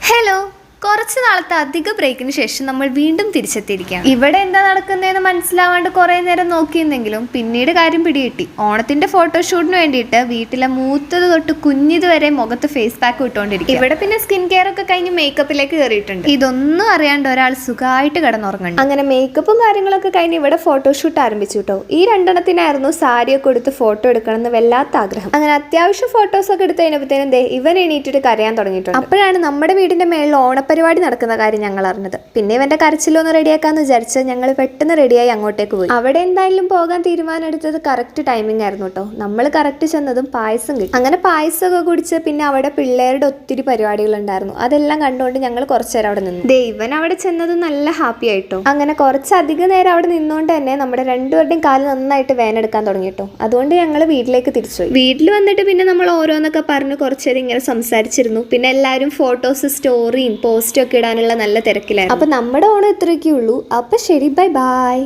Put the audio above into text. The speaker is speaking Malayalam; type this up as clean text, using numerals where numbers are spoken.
ഹലോ, കുറച്ച് നാളത്തെ അധിക ബ്രേക്കിന് ശേഷം നമ്മൾ വീണ്ടും തിരിച്ചെത്തിയിരിക്കുകയാണ്. ഇവിടെ എന്താ നടക്കുന്നതെന്ന് മനസ്സിലാവാണ്ട് കുറേ നേരം നോക്കിയെന്നെങ്കിലും പിന്നീട് കാര്യം പിടികിട്ടി. ഓണത്തിന്റെ ഫോട്ടോഷൂട്ടിന് വേണ്ടിയിട്ട് വീട്ടിലെ മൂത്തത് തൊട്ട് കുഞ്ഞിത് വരെ മുഖത്ത് ഫേസ് പാക്ക് ഇട്ടുകൊണ്ടിരിക്കും. ഇവിടെ പിന്നെ സ്കിൻ കെയർ ഒക്കെ കഴിഞ്ഞ് മേക്കപ്പിലേക്ക് കയറിയിട്ടുണ്ട്. ഇതൊന്നും അറിയാണ്ട് ഒരാൾ സുഖമായിട്ട് കിടന്നുറങ്ങണം. അങ്ങനെ മേക്കപ്പും കാര്യങ്ങളൊക്കെ കഴിഞ്ഞ് ഇവിടെ ഫോട്ടോഷൂട്ട് ആരംഭിച്ചു കേട്ടോ. ഈ രണ്ടെണ്ണത്തിനായിരുന്നു സാരിയൊക്കെ എടുത്ത് ഫോട്ടോ എടുക്കണം എന്ന് വല്ലാത്ത ആഗ്രഹം. അങ്ങനെ അത്യാവശ്യം ഫോട്ടോസൊക്കെ എടുത്ത് കഴിഞ്ഞപ്പോഴത്തേനും ഇവൻ എണീറ്റിട്ട് കരയാൻ തുടങ്ങിയിട്ടുണ്ട്. അപ്പോഴാണ് നമ്മുടെ വീടിന്റെ മേളിൽ ഓണപ്പരിപാടി നടക്കുന്ന കാര്യം ഞങ്ങൾ അറിഞ്ഞത്. പിന്നെ ഇവന്റെ കരച്ചിലൊന്ന് റെഡിയാക്കാന്ന് വിചാരിച്ച് ഞങ്ങൾ പെട്ടെന്ന് റെഡിയായി അങ്ങോട്ടേക്ക് പോയി. അവിടെ എന്തായാലും പോകാൻ തീരുമാനം എടുത്തത് കറക്റ്റ് ടൈമിംഗ് ആയിരുന്നു കേട്ടോ. നമ്മൾ കറക്റ്റ് ചെന്നതും പായസം കിട്ടി. അങ്ങനെ പായസമൊക്കെ കുടിച്ച് പിന്നെ അവിടെ പിള്ളേരുടെ ഒത്തിരി പരിപാടികൾ ഉണ്ടായിരുന്നു. അതെല്ലാം കണ്ടുകൊണ്ട് ഞങ്ങൾ കുറച്ചേരം അവിടെ നിന്നു. ഇവൻ അവിടെ ചെന്നത് നല്ല ഹാപ്പി ആയിട്ടോ. അങ്ങനെ കുറച്ചധികം നേരം അവിടെ നിന്നുകൊണ്ട് തന്നെ നമ്മുടെ രണ്ടുപേരുടെയും കാല് നന്നായിട്ട് വേനെടുക്കാൻ തുടങ്ങിട്ടോ. അതുകൊണ്ട് ഞങ്ങൾ വീട്ടിലേക്ക് തിരിച്ചുപോയി. വീട്ടിൽ വന്നിട്ട് പിന്നെ നമ്മൾ ഓരോന്നൊക്കെ പറഞ്ഞ് കുറച്ചേരം ഇങ്ങനെ സംസാരിച്ചിരുന്നു. പിന്നെ എല്ലാവരും ഫോട്ടോസ്, സ്റ്റോറിയും പോസ്റ്റും ഒക്കെ ഇടാനുള്ള നല്ല തിരക്കിലായിരുന്നു. അപ്പൊ നമ്മുടെ ഓണം ഇത്രയൊക്കെ ഉള്ളൂ. അപ്പൊ ശരി, ബൈ ബൈ.